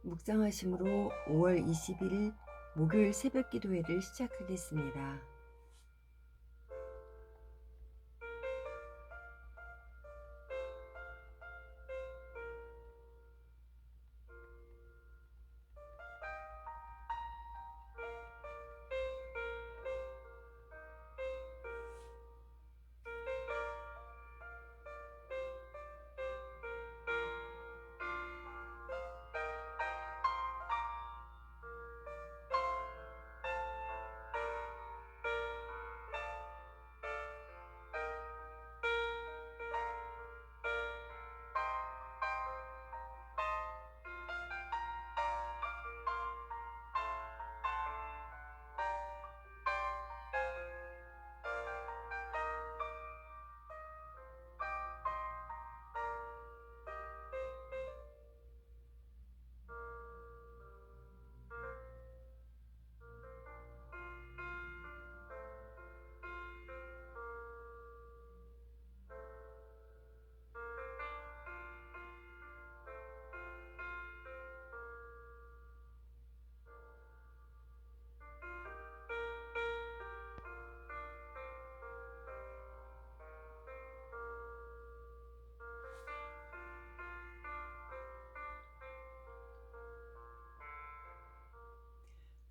묵상하심으로 5월 20일 목요일 새벽 기도회를 시작하겠습니다.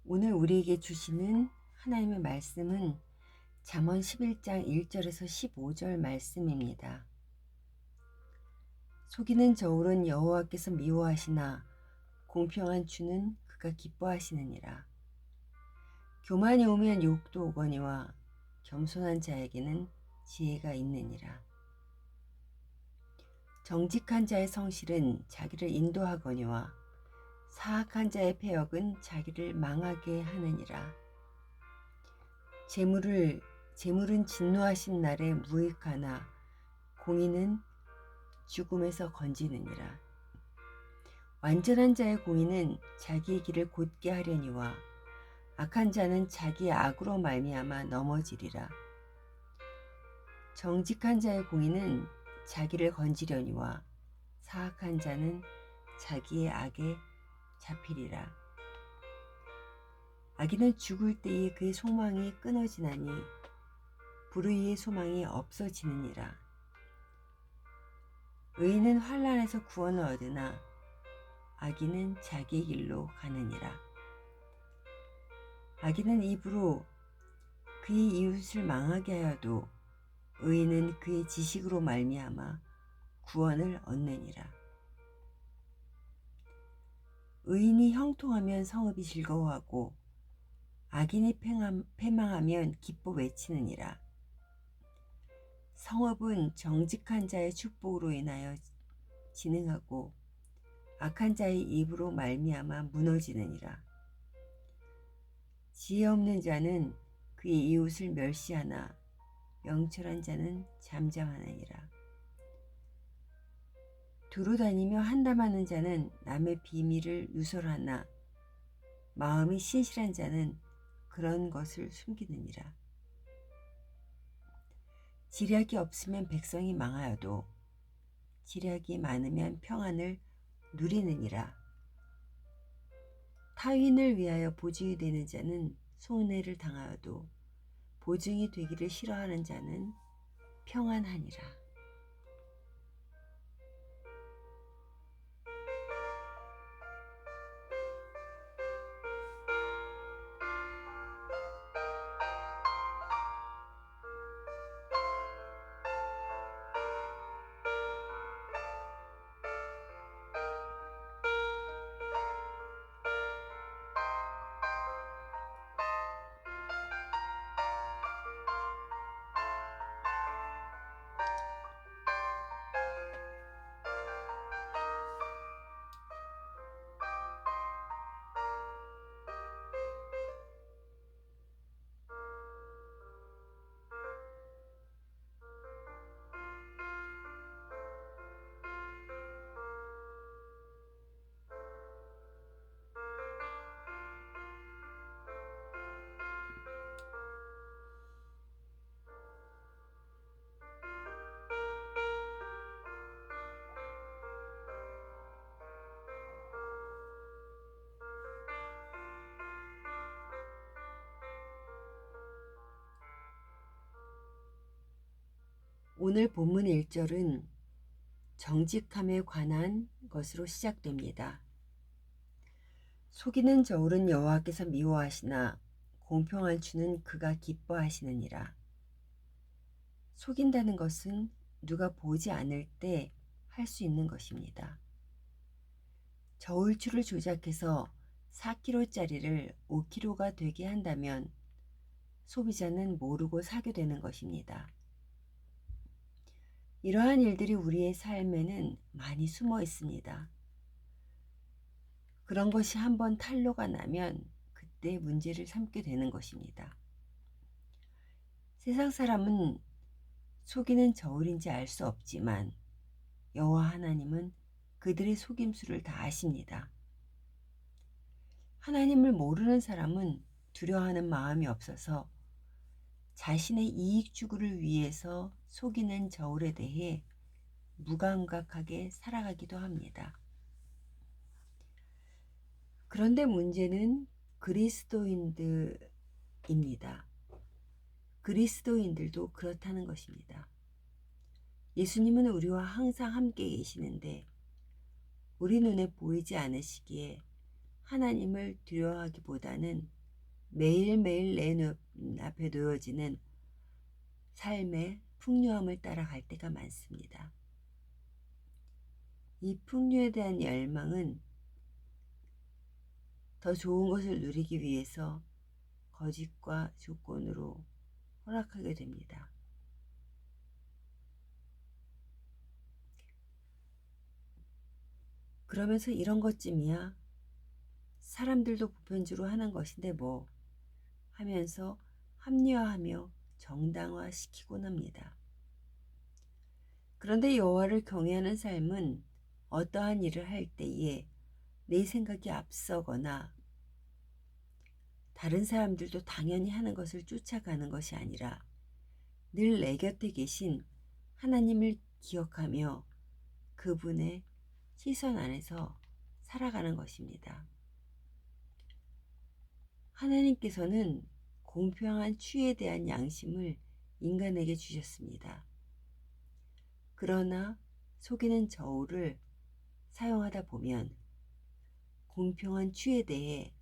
오늘 우리에게 주시는 하나님의 말씀은 잠언 11장 1절에서 15절 말씀입니다. 속이는 저울은 여호와께서 미워하시나 공평한 주는 그가 기뻐하시느니라. 교만이 오면 욕도 오거니와 겸손한 자에게는 지혜가 있느니라. 정직한 자의 성실은 자기를 인도하거니와 사악한 자의 패역은 자기를 망하게 하느니라. 재물은 진노하신 날에 무익하나 공의는 죽음에서 건지느니라. 완전한 자의 공의는 자기의 길을 곧게 하려니와 악한 자는 자기의 악으로 말미암아 넘어지리라. 정직한 자의 공의는 자기를 건지려니와 사악한 자는 자기의 악에 잡히리라. 악인은 죽을 때에 그의 소망이 끊어지나니 불의의 소망이 없어지느니라. 의인은 환난에서 구원을 얻으나 악인은 자기의 길로 가느니라. 악인은 입으로 그의 이웃을 망하게 하여도 의인은 그의 지식으로 말미암아 구원을 얻느니라. 의인이 형통하면 성읍이 즐거워하고 악인이 패망하면 기뻐 외치느니라. 성읍은 정직한 자의 축복으로 인하여 진흥하고 악한 자의 입으로 말미암아 무너지느니라. 지혜 없는 자는 그의 이웃을 멸시하나 명철한 자는 잠잠하느니라. 두루 다니며 한담하는 자는 남의 비밀을 누설하나 마음이 신실한 자는 그런 것을 숨기느니라. 지략이 없으면 백성이 망하여도 지략이 많으면 평안을 누리느니라. 타인을 위하여 보증이 되는 자는 손해를 당하여도 보증이 되기를 싫어하는 자는 평안하니라. 오늘 본문 1절은 정직함에 관한 것으로 시작됩니다. 속이는 저울은 여호와께서 미워하시나 공평한 추는 그가 기뻐하시느니라. 속인다는 것은 누가 보지 않을 때 할 수 있는 것입니다. 저울추를 조작해서 4kg짜리를 5kg가 되게 한다면 소비자는 모르고 사게 되는 것입니다. 이러한 일들이 우리의 삶에는 많이 숨어 있습니다. 그런 것이 한번 탄로가 나면 그때 문제를 삼게 되는 것입니다. 세상 사람은 속이는 저울인지 알 수 없지만 여호와 하나님은 그들의 속임수를 다 아십니다. 하나님을 모르는 사람은 두려워하는 마음이 없어서 자신의 이익 추구를 위해서 속이는 저울에 대해 무감각하게 살아가기도 합니다. 그런데 문제는 그리스도인들입니다. 그리스도인들도 그렇다는 것입니다. 예수님은 우리와 항상 함께 계시는데 우리 눈에 보이지 않으시기에 하나님을 두려워하기보다는 매일매일 내 눈앞에 놓여지는 삶의 풍요함을 따라갈 때가 많습니다. 이 풍요에 대한 열망은 더 좋은 것을 누리기 위해서 거짓과 조건으로 허락하게 됩니다. 그러면서 이런 것쯤이야 사람들도 보편주로 하는 것인데 뭐 하면서 합리화하며 정당화시키곤 합니다. 그런데 여호와를 경외하는 삶은 어떠한 일을 할 때에 내 생각이 앞서거나 다른 사람들도 당연히 하는 것을 쫓아가는 것이 아니라 늘 내 곁에 계신 하나님을 기억하며 그분의 시선 안에서 살아가는 것입니다. 하나님께서는 공평한 추에 대한 양심을 인간에게 주셨습니다. 그러나 속이는 저울을 사용하다 보면 공평한 추에 대해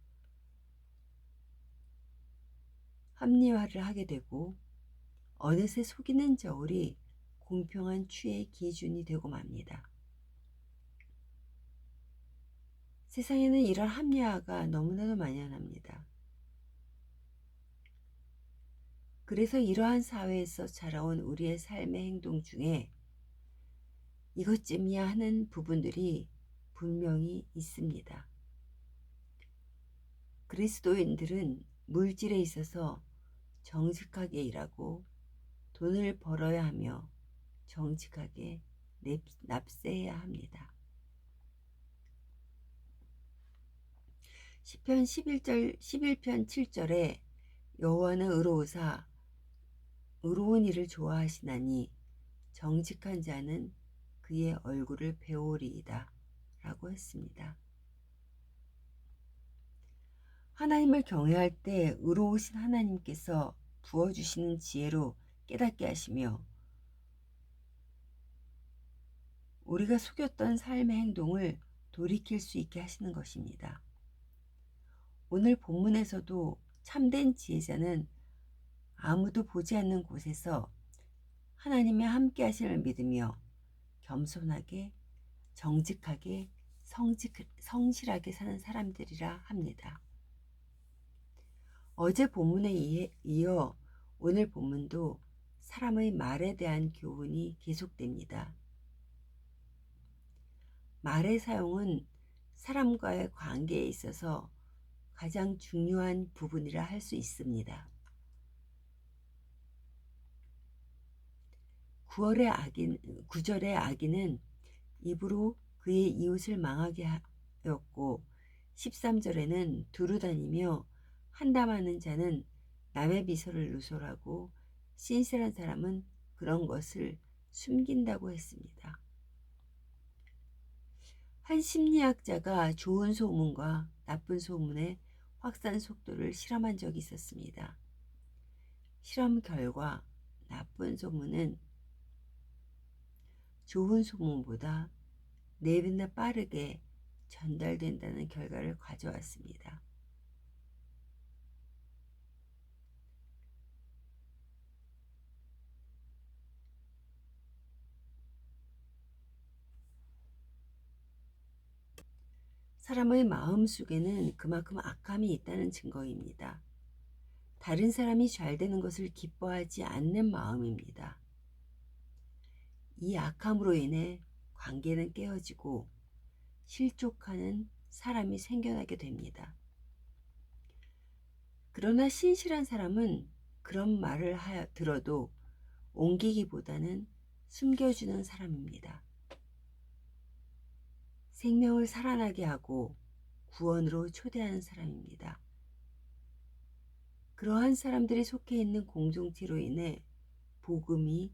합리화를 하게 되고 어느새 속이는 저울이 공평한 추의 기준이 되고 맙니다. 세상에는 이런 합리화가 너무나도 만연합니다. 그래서 이러한 사회에서 자라온 우리의 삶의 행동 중에 이것쯤이야 하는 부분들이 분명히 있습니다. 그리스도인들은 물질에 있어서 정직하게 일하고 돈을 벌어야 하며 정직하게 납세해야 합니다. 시편 11편 7절에 여호와는 의로우사 의로운 일을 좋아하시나니 정직한 자는 그의 얼굴을 배우리이다 라고 했습니다. 하나님을 경외할 때 의로우신 하나님께서 부어주시는 지혜로 깨닫게 하시며 우리가 속였던 삶의 행동을 돌이킬 수 있게 하시는 것입니다. 오늘 본문에서도 참된 지혜자는 아무도 보지 않는 곳에서 하나님의 함께 하심을 믿으며 겸손하게 정직하게 성실하게 사는 사람들이라 합니다. 어제 본문에 이어 오늘 본문도 사람의 말에 대한 교훈이 계속됩니다. 말의 사용은 사람과의 관계에 있어서 가장 중요한 부분이라 할 수 있습니다. 9절의 악인은 입으로 그의 이웃을 망하게 하였고 13절에는 두루다니며 한담하는 자는 남의 비서를 누설하고 신실한 사람은 그런 것을 숨긴다고 했습니다. 한 심리학자가 좋은 소문과 나쁜 소문의 확산 속도를 실험한 적이 있었습니다. 실험 결과 나쁜 소문은 좋은 소문보다 4배나 빠르게 전달된다는 결과를 가져왔습니다. 사람의 마음 속에는 그만큼 악함이 있다는 증거입니다. 다른 사람이 잘 되는 것을 기뻐하지 않는 마음입니다. 이 악함으로 인해 관계는 깨어지고 실족하는 사람이 생겨나게 됩니다. 그러나 신실한 사람은 그런 말을 들어도 옮기기보다는 숨겨주는 사람입니다. 생명을 살아나게 하고 구원으로 초대하는 사람입니다. 그러한 사람들이 속해 있는 공동체로 인해 복음이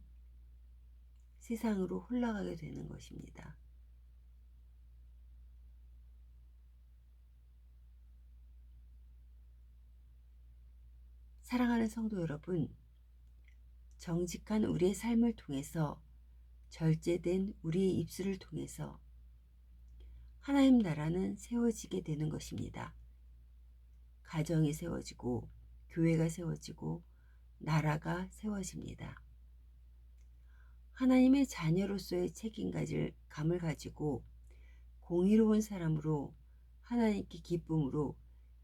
세상으로 흘러가게 되는 것입니다. 사랑하는 성도 여러분, 정직한 우리의 삶을 통해서 절제된 우리의 입술을 통해서 하나님 나라는 세워지게 되는 것입니다. 가정이 세워지고 교회가 세워지고 나라가 세워집니다. 하나님의 자녀로서의 책임감을 가지고 공의로운 사람으로 하나님께 기쁨으로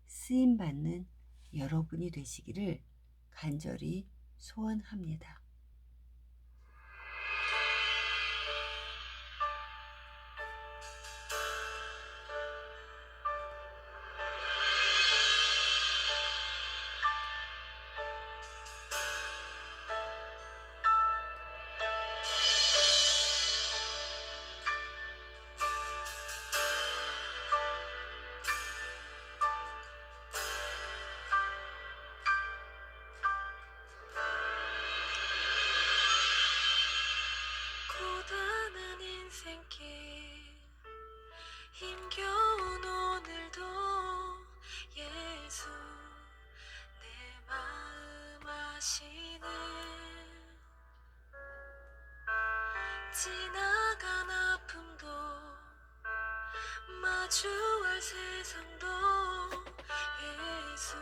쓰임받는 여러분이 되시기를 간절히 소원합니다. 고단한 인생길 힘겨운 오늘도 예수 내 마음 아시네. 지나간 아픔도 마주할 세상도 예수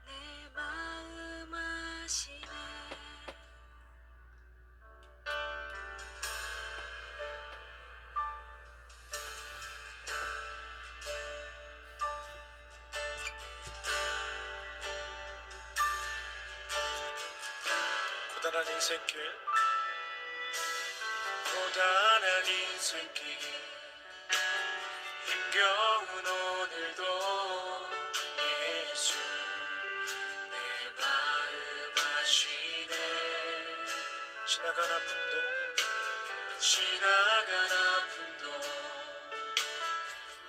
내 마음 아시네. 고단한 인생길 고단한 인생길 힘겨운 오늘도 예수 내 마음 아시네. 지나간 아픔도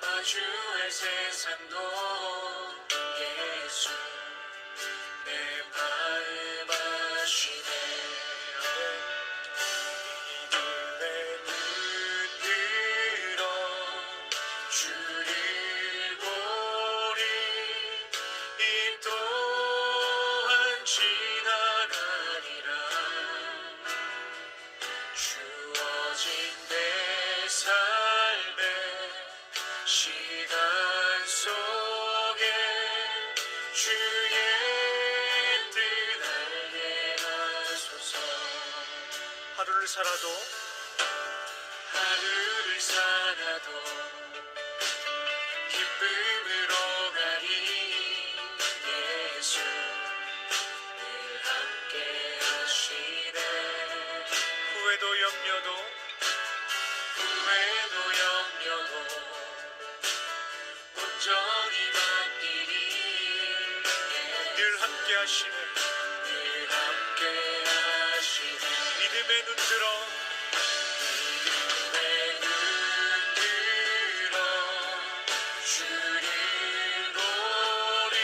마주할 세상도 예수 내 마음 아시네. 믿음의 눈 들어 주를 보리. 이 또한 지나가리라. 주어진 내 삶의 시간 속에 주의 뜻 알게 하소서. 하루를 살아도 기쁨으로 가리. 예수 늘 함께 하시네. 후회도 염려도 온전히 맡기리. 늘 함께 하시네. 믿음의 눈 들어 주를 보리.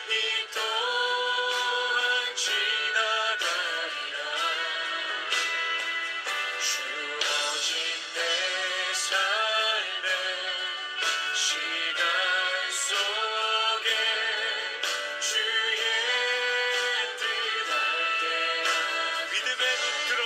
이 또한 지나가리라. 주어진 내 삶의 시간 속에 주의 뜻 알게. 믿음의 눈 들어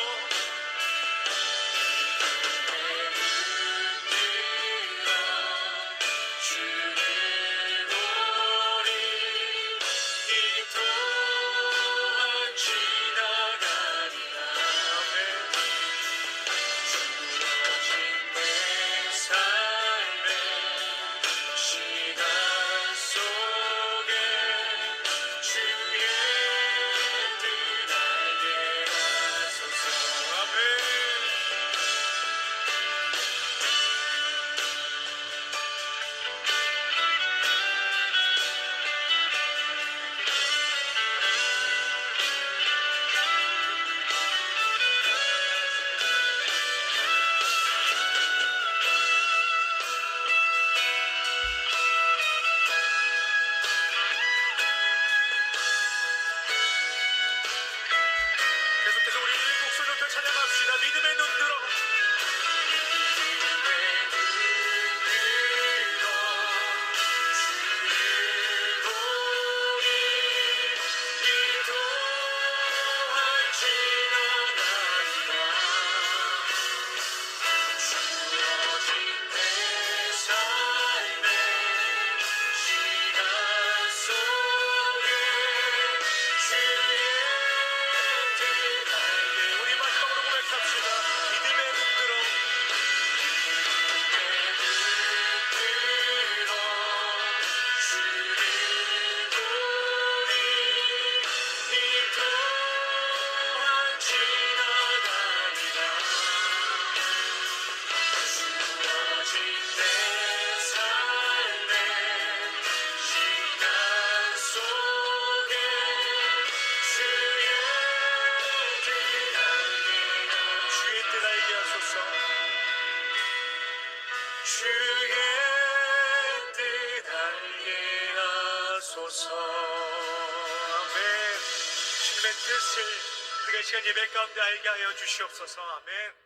내 삶의 시간 속에 주의 뜻 알게 우리 마지막으로 고백합시다. 믿음의 눈으로 주를 보리 네 또한 지나가리라 주어진 내 삶의 시간 속에 주의 뜻 알게 주의 뜻 알게 하소서 주의 뜻 알게 하소서 아멘 주님의 뜻을 우리가 이 시간 예배 가운데 알게 하여 주시옵소서 아멘